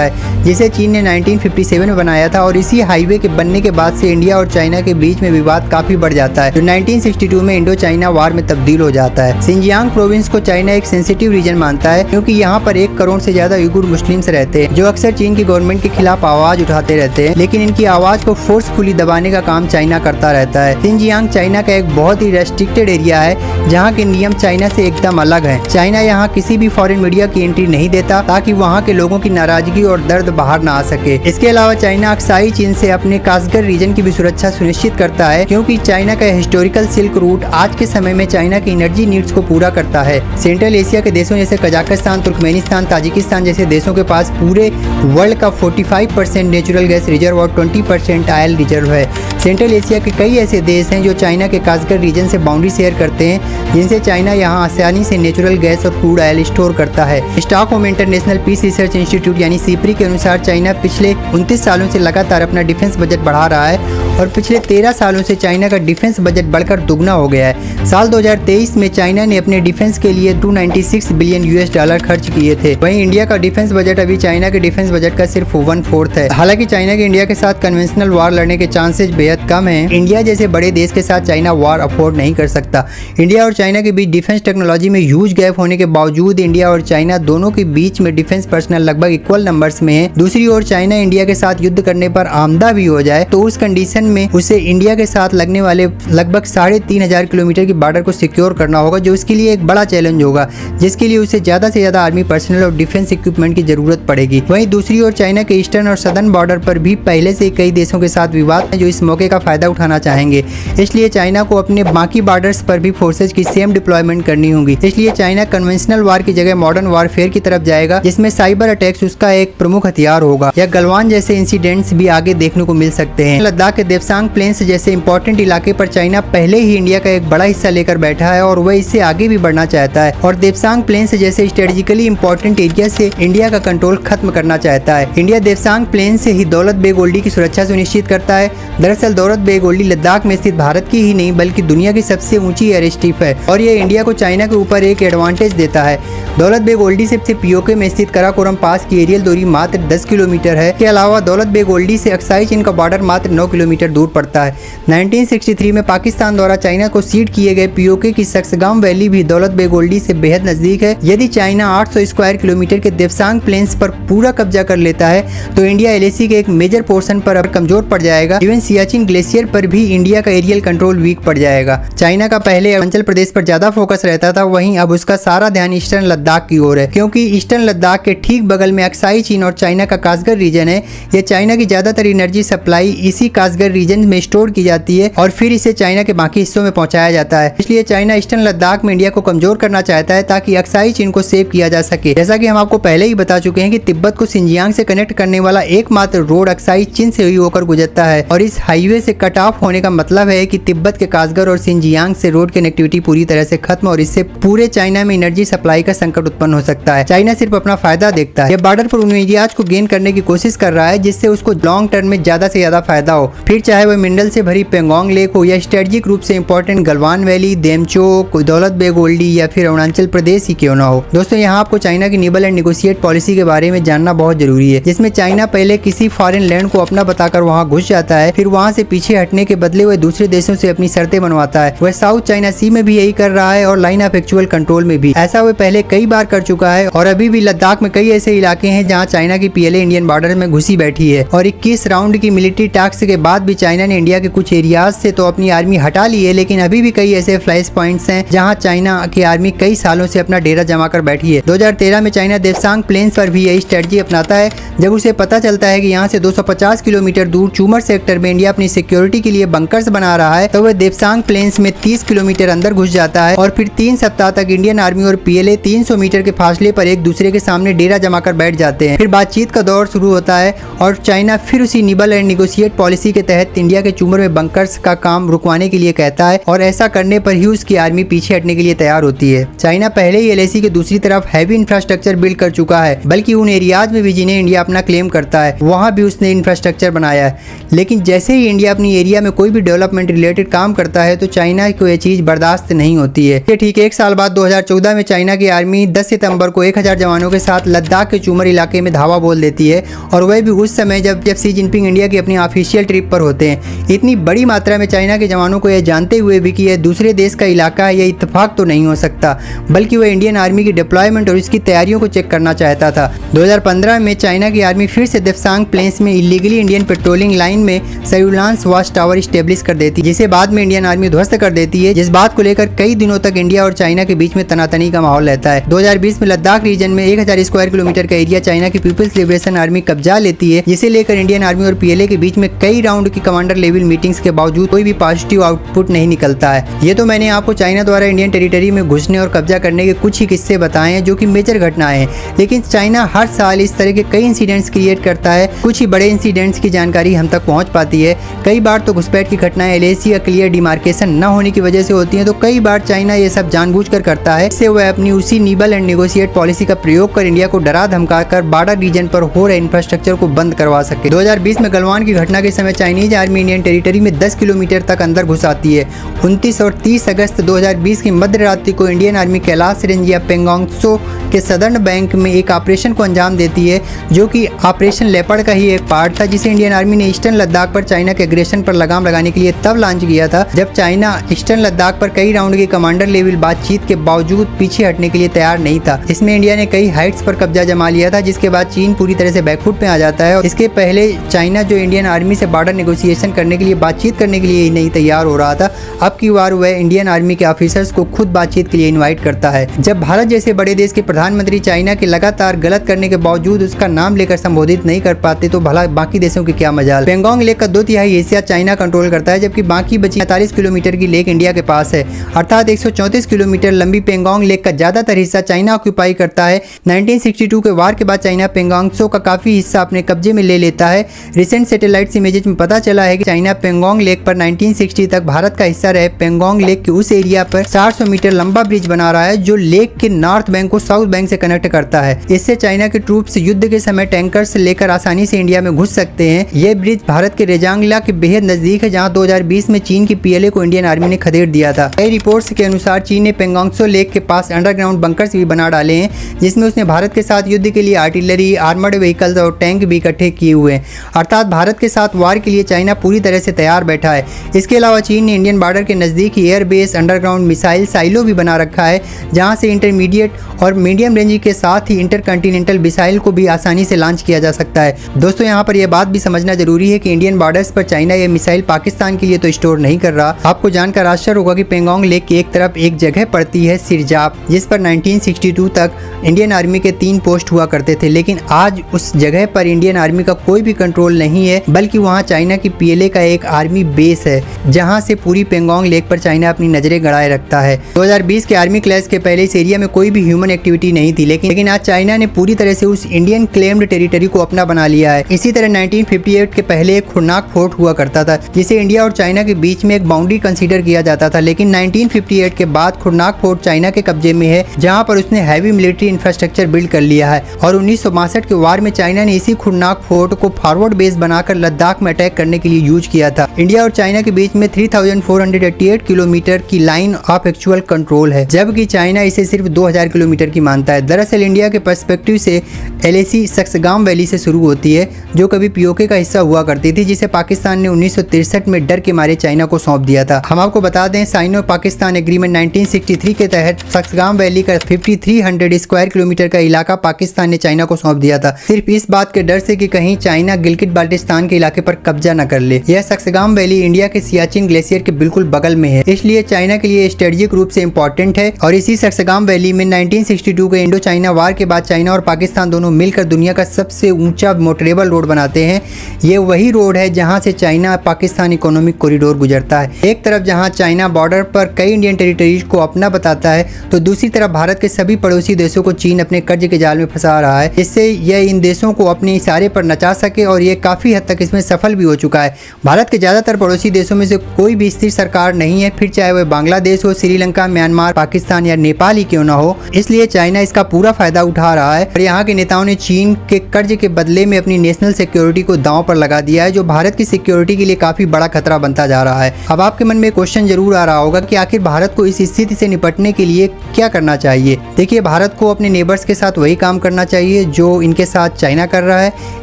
है, जिसे चीन ने 1957 में बनाया था और इसी हाईवे के बनने के बाद से इंडिया और चाइना के बीच में विवाद काफी बढ़ जाता है, जो 1962 में इंडो चाइना वार में तब्दील हो जाता है। सिंजियांग प्रोविंस को चाइना एक सेंसिटिव रीजन मानता है, क्योंकि यहाँ पर 1 करोड़ से ज्यादा उइगुर मुस्लिम्स रहते हैं, जो अक्सर चीन की गवर्नमेंट के खिलाफ आवाज उठाते रहते हैं, लेकिन इनकी आवाज को फोर्सफुली दबाने का काम चाइना करता रहता है। सिंजियांग चाइना का एक बहुत ही रेस्ट्रिक्टेड एरिया है, जहाँ के नियम चाइना से एकदम अलग है। चाइना यहाँ किसी भी फॉरेन मीडिया की एंट्री नहीं देता, ताकि वहाँ के लोगों की नाराजगी और दर्द बाहर ना आ सके। इसके अलावा चाइना अक्साई चीन से अपने कासगर रीजन की भी सुरक्षा सुनिश्चित करता है, क्योंकि चाइना का हिस्टोरिकल सिल्क रूट आज के समय में चाइना की एनर्जी नीड्स को पूरा करता है। सेंट्रल एशिया के देशों जैसे कजाकिस्तान, तुर्कमेनिस्तान, ताजिकिस्तान जैसे देशों के पास पूरे वर्ल्ड का 45% नेचुरल गैस रिजर्व और 20% ऑयल रिजर्व है। सेंट्रल एशिया के कई ऐसे देश हैं जो चाइना के कासगर रीजन से बाउंड्री शेयर करते हैं, जिनसे चाइना यहाँ आसानी से नेचुरल गैस और क्रूड ऑयल स्टोर करता है। Stockholm International Peace Research Institute यानी सीपरी के अनुसार चाइना पिछले 29 सालों से लगातार अपना डिफेंस बजट बढ़ा रहा है और पिछले 13 सालों से चाइना का डिफेंस बजट बढ़कर दुगना हो गया है। साल 2023 में चाइना ने अपने डिफेंस के लिए $296 बिलियन US खर्च किए थे। वहीं इंडिया का डिफेंस बजट अभी चाइना के डिफेंस बजट का सिर्फ 1/4 है। हालांकि चाइना के इंडिया के साथ कन्वेंशनल वार लड़ने के चांसेस बेहद कम हैं। इंडिया जैसे बड़े देश के साथ चाइना वार अफोर्ड नहीं कर सकता। इंडिया और चाइना के बीच डिफेंस टेक्नोलॉजी में ह्यूज गैप होने के बावजूद इंडिया और चाइना दोनों के बीच में डिफेंस पर्सनल लगभग इक्वल नंबर्स में है। दूसरी ओर चाइना इंडिया के साथ युद्ध करने पर आमदा भी हो जाए तो उस कंडीशन में उसे इंडिया के साथ लगने वाले लगभग 3,500 किलोमीटर की बॉर्डर को सिक्योर करना होगा, जो उसके लिए एक बड़ा चैलेंज होगा, जिसके लिए उसे ज्यादा से ज्यादा आर्मी पर्सनल और डिफेंस इक्विपमेंट की जरूरत पड़ेगी। वहीं दूसरी ओर चाइना के ईस्टर्न और सदर्न बॉर्डर पर भी पहले से कई देशों के साथ विवाद है जो इस मौके का फायदा उठाना चाहेंगे। इसलिए चाइना को अपने बाकी बॉर्डर्स पर भी फोर्सेज की सेम डिप्लॉयमेंट करनी होगी। इसलिए चाइना कन्वेंशनल वार की जगह मॉडर्न वारफेयर की तरफ जाएगा, जिसमें साइबर अटैक्स उसका एक प्रमुख हथियार होगा। या गलवान जैसे इंसिडेंट्स भी आगे देखने को मिल सकते हैं। लद्दाख के देवसांग प्लेन्स जैसे इंपॉर्टेंट इलाके पर चाइना पहले ही इंडिया का एक बड़ा हिस्सा लेकर बैठा है और वह इससे आगे भी बढ़ना चाहता है और देवसांग प्लेन्स जैसे स्ट्रेटेजिकली इंपॉर्टेंट एरिया से इंडिया का कंट्रोल खत्म करना चाहता है। इंडिया देवसांग प्लेन से ही दौलत बेग ओल्डी की सुरक्षा सुनिश्चित करता है। दरअसल दौलत बेग ओल्डी लद्दाख में स्थित भारत की ही नहीं बल्कि दुनिया की सबसे ऊंची एयर स्ट्रिप है और यह इंडिया को चाइना के ऊपर एक एडवांटेज देता है। दौलत बेग ओल्डी से पीओके में स्थित कराकोरम पास की एरियल दूरी मात्र 10 किलोमीटर है। के अलावा दौलत बेग ओल्डी से अक्साई चीन का बॉर्डर मात्र 9 किलोमीटर दूर पड़ता है। 1963 में पाकिस्तान द्वारा चाइना को सीड किए गए पीओके की सक्सगाम वैली भी दौलत बेग ओल्डी से बेहद नजदीक है। यदि चाइना 800 स्क्वायर किलोमीटर के देवसांग प्लेन्स पर पूरा कब्जा कर लेता है तो इंडिया LAC के एक मेजर पोर्शन पर अब कमजोर पड़ जाएगा। इवन सियाचिन सियाचिन ग्लेशियर पर भी इंडिया का एरियल कंट्रोल वीक पड़ जाएगा। चाइना का पहले अरुणाचल प्रदेश पर ज्यादा फोकस रहता था, वहीं अब उसका सारा ध्यान ईस्टर्न लद्दाख की ओर है, क्योंकि ईस्टर्न लद्दाख के ठीक बगल में अक्साई चीन और चाइना का कासगढ़ रीजन है। यह चाइना की ज्यादातर एनर्जी सप्लाई इसी कासगढ़ रीजन में स्टोर की जाती है और फिर इसे चाइना के बाकी हिस्सों में पहुंचाया जाता है। इसलिए चाइना ईस्टर्न लद्दाख में इंडिया को कमजोर करना चाहता है ताकि अक्साई चीन को सेव किया जा सके। जैसा कि हम आपको पहले ही बता चुके हैं कि तिब्बत को सिंजियांग से कनेक्ट करने वाला एकमात्र रोड अक्साई चीन से ही होकर गुजरता है और इस हाईवे से कट ऑफ होने का मतलब है कि तिब्बत के कासगढ़ और सिंजियांग से रोड कनेक्टिविटी पूरी तरह से खत्म और इससे पूरे चाइना में एनर्जी सप्लाई का संकट उत्पन्न हो सकता है। चाइना सिर्फ अपना फायदा देखता है। यह बॉर्डर पर उन एरियाज को गेन करने की कोशिश कर रहा है जिससे उसको लॉन्ग टर्म में ज्यादा से ज्यादा फायदा हो, फिर चाहे वह मिनरल से भरी पेंगोंग लेक हो या स्ट्रेटेजिक रूप से इंपॉर्टेंट गलवान वैली, देमचोक, दौलत बेग ओल्डी या फिर अरुणाचल प्रदेश ही क्यों ना हो। दोस्तों, यहाँ आपको चाइना की निबल एंड नेगोशिएट पॉलिसी के बारे में जानना बहुत जरूरी है, जिसमें चाइना पहले किसी फॉरेन लैंड को अपना बताकर वहाँ घुस जाता है, फिर वहाँ से पीछे हटने के बदले वह दूसरे देशों से अपनी शर्तें बनवाता है। वह साउथ चाइना सी में भी यही कर रहा है और लाइन ऑफ एक्चुअल कंट्रोल में भी। ऐसा वह पहले कई बार कर चुका है और अभी भी लद्दाख में कई ऐसे इलाके हैं जहाँ चाइना की पीएलए इंडियन बॉर्डर में घुसी बैठी है और 21 राउंड की मिलिट्री टैक्स के बाद भी चाइना ने इंडिया के कुछ एरियाज से तो अपनी आर्मी हटा ली है, लेकिन अभी भी कई ऐसे फ्लैश पॉइंट्स हैं जहाँ चाइना की आर्मी कई सालों से अपना डेरा जमा कर बैठी है। 2013 में चाइना देवसांग प्लेन्स पर भी यही स्ट्रेटजी अपनाता है। जब उसे पता चलता है कि यहाँ से 250 किलोमीटर दूर चूमर सेक्टर में इंडिया अपनी सिक्योरिटी के लिए बंकर्स बना रहा है, तो वह देवसांग प्लेन्स में 30 किलोमीटर अंदर घुस जाता है और फिर 3 सप्ताह तक इंडियन आर्मी और पीएलए 300 मीटर के फासले पर एक दूसरे के सामने डेरा जमा कर बैठ जाते हैं। फिर बातचीत का दौर शुरू होता है और चाइना फिर उसी निबल एंड नेगोशिएट पॉलिसी के तहत इंडिया के चूमर में बंकर्स का काम रुकवाने के लिए कहता है और ऐसा करने पर ही उसकी आर्मी पीछे हटने के लिए तैयार होती है। चाइना पहले ही एलएसी के दूसरी तरफ हैवी इंफ्रास्ट्रक्चर बिल्ड कर चुका है, बल्कि उन एरियाज में भी जिन्हें इंडिया अपना क्लेम करता है वहां भी उसने इंफ्रास्ट्रक्चर बनाया है। लेकिन जैसे ही इंडिया अपनी एरिया में कोई भी डेवलपमेंट रिलेटेड काम करता है तो चाइना को यह चीज बर्दाश्त नहीं होती है। ये ठीक एक साल बाद 2014 में चाइना की आर्मी 10 सितंबर को 1000 जवानों के साथ लद्दाख के चूमर इलाके में धावा बोल देती है और वह भी उस समय जब शी जिनपिंग इंडिया की अपनी ऑफिशियल ट्रिप पर होते हैं। इतनी बड़ी मात्रा में चाइना के जवानों को यह जानते हुए भी कि यह दूसरे देश का इलाका है, यह इत्तेफाक तो नहीं हो सकता, बल्कि वह इंडियन आर्मी की डिप्लॉयमेंट और इसकी तैयारियों को चेक करना चाहता था। 2015 में चाइना की आर्मी फिर से देवसांग प्लेन्स में इलीगली इंडियन पेट्रोलिंग लाइन में सयुलांस वॉच टावर स्टेब्लिश कर देती है, जिसे बाद में इंडियन आर्मी ध्वस्त कर देती है, जिस बात को लेकर कई दिनों तक इंडिया और चाइना के बीच में तनातनी का माहौल रहता है। 2020 में लद्दाख रीजन में 1000 स्क्वायर किलोमीटर का एरिया चाइना की पीपल्स लिबरेशन आर्मी कब्जा लेती है, जिसे लेकर इंडियन आर्मी और पीएलए के बीच में कई राउंड की कमांडर लेवल मीटिंग्स के बावजूद कोई भी पॉजिटिव आउटपुट नहीं निकलता है। ये तो मैंने आपको चाइना द्वारा इंडियन टेरिटरी में घुसने और कब्जा करने के कुछ ही किस्से बताए हैं जो कि मेजर घटनाएं हैं, लेकिन चाइना हर साल इस तरह के कई इंसिडेंट्स क्रिएट करता है। कुछ ही बड़े इंसिडेंट्स की जानकारी हम तक पहुंच पाती है। कई बार तो घुसपैठ की घटनाएं एलएसी या क्लियर डिमार्केशन न होने की वजह से होती हैं, तो कई बार चाइना ये सब जानबूझकर करता है। इससे वह अपनी उसी निबल एंड नेगोशिएट पॉलिसी का प्रयोग कर इंडिया को डरा धमका कर बॉर्डर रीजन पर हो रहे इंफ्रास्ट्रक्चर को बंद करवा सके। 2020 में गलवान की घटना के समय चाइनीज आर्मी इंडियन टेरिटरी में 10 किलोमीटर तक अंदर घुस आती है। 29 और 30 अगस्त 2020 की मध्य रात्रि को इंडियन आर्मी कैलाश रेंज या पेंगोंगसो के सदर्न बैंक में एक ऑपरेशन को अंजाम देती है, जो कि ऑपरेशन लेपर्ड का ही एक पार्ट था, जिसे इंडियन आर्मी ने ईस्टर्न लद्दाख पर चाइना के एग्रेशन पर लगाम लगाने के लिए तब लॉन्च किया था जब चाइना ईस्टर्न लद्दाख पर कई राउंड की कमांडर लेवल बातचीत के बावजूद पीछे हटने के लिए तैयार नहीं था। इसमें इंडिया ने कई हाइट्स पर कब्जा जमा लिया था, जिसके बाद चीन पूरी तरह से बैकफुट पे आ जाता है। इसके पहले चाइना जो इंडियन आर्मी से बॉर्डर नेगोशिएशन करने के लिए बातचीत करने के लिए नहीं तैयार हो रहा था, अब की बार वह इंडियन आर्मी के ऑफिसर्स को खुद बातचीत के लिए इन्वाइट करता है। जब भारत जैसे बड़े देश के प्रधानमंत्री चाइना के लगातार गलत करने के बावजूद उसका नाम लेकर संबोधित नहीं कर पाते तो भला बाकी देशों की क्या मजाल। पेंगोंग लेक का 2/3 हिस्सा चाइना कंट्रोल करता है, जबकि बाकी बची 45 किलोमीटर की लेक इंडिया के पास है। अर्थात 134 किलोमीटर लंबी पेंगोंग लेक का ज्यादातर हिस्सा चाइना ऑक्यूपाई करता है। 1962 के वार के बाद चाइना पेंगोंगसो का काफी हिस्सा अपने कब्जे में ले लेता है। रिसेंट सैटेलाइट इमेजेस में पता चला है कि चाइना पेंगोंग लेक पर 1960 तक भारत का हिस्सा रहे पेंगोंग लेक के उस एरिया पर 400 मीटर लंबा ब्रिज बना रहा है, जो लेक के नॉर्थ बैंक को साउथ बैंक से कनेक्ट करता है। इससे चाइना के ट्रूप्स युद्ध के समय टैंकर से लेकर आसानी से इंडिया में घुस सकते हैं। यह ब्रिज भारत के रेजांगला के बेहद नजदीक है, जहां 2020 में चीन की पीएलए को इंडियन आर्मी ने खदेड़ दिया था। कई रिपोर्ट्स के अनुसार चीन ने पेंगोंगसो लेक के पास अंडरग्राउंड बंकर्स भी बना डाले हैं, जिसमें उसने भारत के साथ युद्ध के लिए आर्टिलरी, आर्मर्ड व्हीकल्स और टैंक भी इकट्ठे किए हुए हैं। अर्थात भारत के साथ वार के लिए चाइना पूरी तरह से तैयार बैठा है। इसके अलावा चीन ने इंडियन बॉर्डर के नजदीक ही एयरबेस, अंडरग्राउंड मिसाइल साइलो भी बना रखा है, जहां से इंटरमीडिएट और मीडियम रेंज के साथ ही इंटरकंटिनेंटल मिसाइल को भी आसानी से लॉन्च किया जा सकता है। दोस्तों, यहाँ पर यह बात भी समझना जरूरी है कि इंडियन बॉर्डर्स पर चाइना ये मिसाइल पाकिस्तान के लिए तो स्टोर नहीं कर रहा। आपको जानकर आश्चर्य होगा कि पेंगोंग लेक की एक तरफ एक जगह पड़ती है सिरजाप, जिस पर 1962 तक इंडियन आर्मी के 3 पोस्ट हुआ करते थे, लेकिन आज उस जगह पर इंडियन आर्मी का कोई भी कंट्रोल नहीं है, बल्कि वहाँ चाइना की PLA का एक आर्मी बेस है, जहाँ से पूरी पेंगोंग लेक पर चाइना अपनी नजरें गड़ाए रखता है। 2020 के आर्मी क्लैश के पहले इस एरिया में कोई भी ह्यूमन एक्टिविटी नहीं थी, लेकिन आज चाइना ने पूरी तरह से उस इंडियन क्लेम्ड टेरिटरी को अपना बना लिया है। इसी तरह 1958 के पहले एक खुरनाक फोर्ट हुआ करता था, जिसे इंडिया और चाइना के बीच में एक बाउंड्री कंसीडर किया जाता था, लेकिन 1958 के बाद खुरनाक फोर्ट चाइना के कब्जे में है, जहां पर उसने हैवी मिलिट्री इंफ्रास्ट्रक्चर बिल्ड कर लिया है। और 1962 के वार में चाइना ने इसी खुरनाक फोर्ट को फॉरवर्ड बेस बनाकर लद्दाख में अटैक करने के लिए यूज किया था। इंडिया और चाइना के बीच में 3488 किलोमीटर की लाइन ऑफ एक्चुअल कंट्रोल है, जबकि चाइना इसे सिर्फ 2000 किलोमीटर की मानता है। दरअसल इंडिया के पर्सपेक्टिव से LAC सक्सगाम वैली से शुरू होती है, जो कभी POK का हिस्सा हुआ करती थी, जिसे पाकिस्तान ने 1963 में डर के मारे चाइना को सौंप दिया था। हम आपको बता दें, साइनो पाकिस्तान एग्रीमेंट 1963 के तहत सक्सगाम वैली का 5300 स्क्वायर किलोमीटर का इलाका पाकिस्तान ने चाइना को सौंप दिया था, सिर्फ इस बात के डर से कि कहीं चाइना गिलगित बाल्टिस्तान के इलाके पर कब्जा न कर ले। यह सक्सगाम वैली इंडिया के सियाचिन ग्लेशियर के बिल्कुल बगल में है, इसलिए चाइना के लिए स्ट्रेटेजिक रूप से इंपॉर्टेंट है। और इसी सक्सगाम वैली में 1962 के इंडो चाइना वार के बाद चाइना और पाकिस्तान दोनों मिलकर दुनिया का सबसे ऊंचा मोटरेबल रोड बनाते हैं। ये वही रोड है जहां से चाइना पाकिस्तान इकोनॉमिक कॉरिडोर गुजरता है। एक तरफ जहां चाइना बॉर्डर पर कई इंडियन टेरिटरीज को अपना बताता है, तो दूसरी तरफ भारत के सभी पड़ोसी देशों को चीन अपने कर्ज के जाल में फंसा रहा है, जिससे यह इन देशों को अपने इशारे पर नचा सके, और ये काफ़ी हद तक इसमें सफल भी हो चुका है। भारत के ज़्यादातर पड़ोसी देशों में से कोई भी स्थिर सरकार नहीं है, फिर चाहे वह बांग्लादेश हो, श्रीलंका, म्यांमार, पाकिस्तान या नेपाल ही क्यों ना हो। इसलिए चाइना इसका पूरा फायदा उठा रहा है और यहाँ के नेताओं ने चीन के कर्ज के बदले में अपनी नेशनल सिक्योरिटी को दांव पर लगा दिया है, जो भारत की सिक्योरिटी के लिए काफ़ी बड़ा खतरा बनता जा रहा है। अब आपके मन में क्वेश्चन जरूर आ रहा होगा कि आखिर भारत को इस स्थिति से निपटने के लिए क्या करना चाहिए। देखिए, भारत को अपने नेबर्स के साथ वही काम करना चाहिए जो इनके साथ चाइना कर रहा है।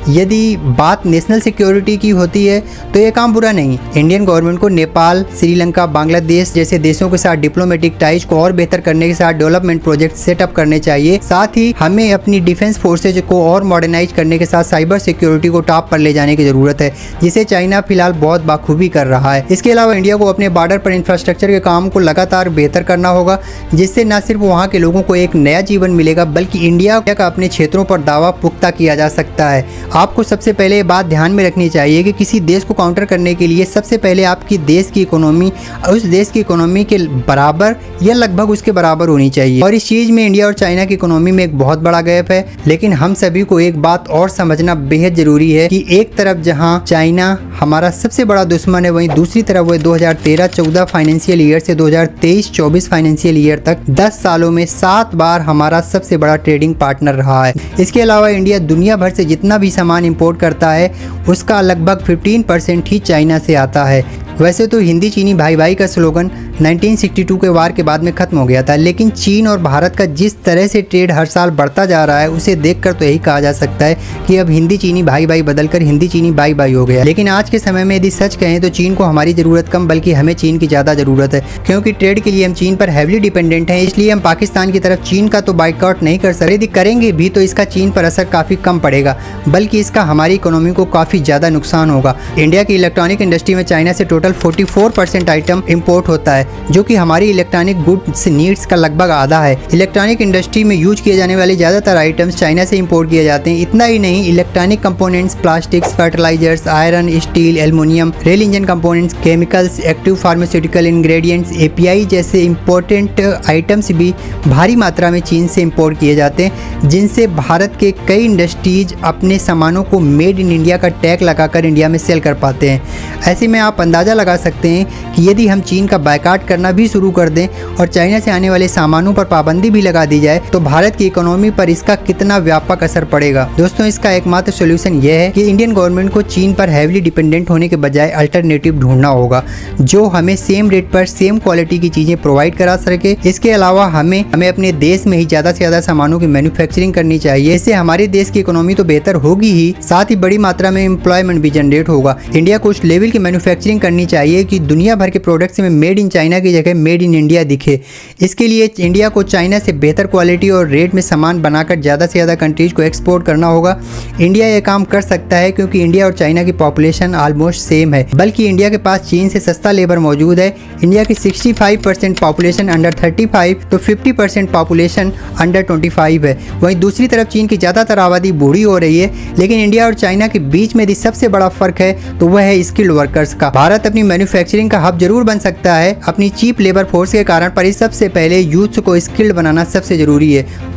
यदि बात नेशनल सिक्योरिटी की होती है तो ये काम बुरा नहीं। इंडियन गवर्नमेंट को नेपाल, श्रीलंका, बांग्लादेश जैसे देशों के साथ डिप्लोमेटिक टाइज को और बेहतर करने के साथ डेवलपमेंट प्रोजेक्ट सेटअप करने चाहिए। साथ ही हमें अपनी डिफेंस फोर्सेज को और मॉडर्नाइज करने के साथ साइबर सिक्योरिटी को टॉप पर ले जाने की जरूरत है, जिसे चाइना फिलहाल बहुत बाखूबी कर रहा है। इसके अलावा इंडिया को अपने बॉर्डर पर इंफ्रास्ट्रक्चर के काम को लगातार बेहतर करना होगा, जिससे न सिर्फ वहाँ के लोगों को एक नया जीवन मिलेगा, बल्कि इंडिया का अपने क्षेत्रों पर दावा पुख्ता किया जा सकता है। आपको सबसे पहले ये बात ध्यान में रखनी चाहिए कि किसी देश को काउंटर करने के लिए सबसे पहले आपकी देश की इकोनॉमी उस देश की इकोनॉमी के बराबर या लगभग उसके बराबर होनी चाहिए। और इस चीज़ में इंडिया और चाइना की इकोनॉमी में एक बहुत बड़ा गैप है। लेकिन हम सभी को एक बात और समझना बेहद जरूरी है कि एक तरफ जहां चाइना हमारा सबसे बड़ा दुश्मन है, वहीं दूसरी तरफ वह 2013-14 फाइनेंशियल ईयर से 2023-24 फाइनेंशियल ईयर तक 10 सालों में 7 बार हमारा सबसे बड़ा ट्रेडिंग पार्टनर रहा है। इसके अलावा इंडिया दुनिया भर से जितना भी सामान इंपोर्ट करता है, उसका लगभग 15% ही चाइना से आता है। वैसे तो हिंदी चीनी भाई भाई का स्लोगन 1962 के वार के बाद में खत्म हो गया था, लेकिन चीन और भारत का जिस तरह से ट्रेड हर साल बढ़ता जा रहा है, उसे देखकर तो यही कहा जा सकता है कि अब हिंदी चीनी भाई भाई बदलकर हिंदी चीनी बाई बाई हो गया। लेकिन आज के समय में यदि सच कहें तो चीन को हमारी ज़रूरत कम बल्कि हमें चीन की ज़्यादा ज़रूरत है, क्योंकि ट्रेड के लिए हम चीन पर हैवली डिपेंडेंट हैं। इसलिए हम पाकिस्तान की तरफ चीन का तो बाइकआउट नहीं कर सकते, यदि करेंगे भी तो इसका चीन पर असर काफ़ी कम पड़ेगा, बल्कि इसका हमारी इकोनॉमी को काफ़ी ज़्यादा नुकसान होगा। इंडिया की इलेक्ट्रॉनिक इंडस्ट्री में चाइना से टोटल 44% आइटम इंपोर्ट होता है, जो कि हमारी इलेक्ट्रॉनिक गुड्स नीड्स का लगभग आधा है। इलेक्ट्रॉनिक इंडस्ट्री में यूज किए जाने वाले ज़्यादातर आइटम्स चाइना से इंपोर्ट किए जाते हैं। इतना ही नहीं, electronic components, plastics, fertilizers, iron, steel, aluminium, rail engine components, chemicals, active pharmaceutical ingredients, API जैसे इंपॉर्टेंट आइटम्स भी भारी मात्रा में चीन से इंपोर्ट किए जाते हैं, जिनसे भारत के कई इंडस्ट्रीज अपने सामानों को मेड इन इंडिया का टैग लगाकर इंडिया में सेल कर पाते हैं। ऐसे में आप अंदाज़ा लगा सकते हैं कि यदि हम चीन का बायकॉट करना भी शुरू कर दें और चाइना से आने वाले सामानों पर पाबंदी भी लगा दी जाए, तो भारत की इकोनॉमी पर इसका कितना व्यापक असर पड़ेगा। दोस्तों, इसका एकमात्र सोल्यूशन यह है कि इंडियन गवर्नमेंट को चीन पर हैवली डिपेंडेंट होने के बजाय अल्टरनेटिव ढूंढना होगा, जो हमें सेम रेट पर सेम क्वालिटी की चीज़ें प्रोवाइड करा सके। इसके अलावा हमें अपने देश में ही ज़्यादा से ज़्यादा सामानों की मैन्युफैक्चरिंग करनी चाहिए। इससे हमारे देश की इकोनॉमी तो बेहतर होगी ही, साथ ही बड़ी मात्रा में एम्प्लॉयमेंट भी जनरेट होगा। इंडिया को उस लेवल की मैन्युफैक्चरिंग करनी करनी चाहिए कि दुनिया भर के प्रोडक्ट्स में मेड इन चाइना की जगह मेड इन इंडिया दिखे। इसके लिए इंडिया को चाइना से बेहतर क्वालिटी और रेट में सामान बनाकर ज़्यादा से ज़्यादा कंट्रीज को एक्सपोर्ट करना होगा। इंडिया ये काम कर सकता है क्योंकि इंडिया और चाइना की पॉपुलेशन ऑलमोस्ट सेम है, बल्कि इंडिया के पास चीन से सस्ता लेबर मौजूद है। इंडिया की 65% पॉपुलेशन अंडर 35 तो 50% पॉपुलेशन अंडर 25 है। वहीं दूसरी तरफ चीन की ज़्यादातर आबादी बूढ़ी हो रही है। लेकिन इंडिया और चाइना के बीच में यदि सबसे बड़ा फर्क है तो वह है स्किल्ड वर्कर्स का। भारत अपनी मैन्युफैक्चरिंग का हब जरूर बन सकता है अपनी चीप लेबर फोर्स के कारण, पर इस सबसे पहले यूथ को स्किल्ड बनाना सबसे जरूरी है।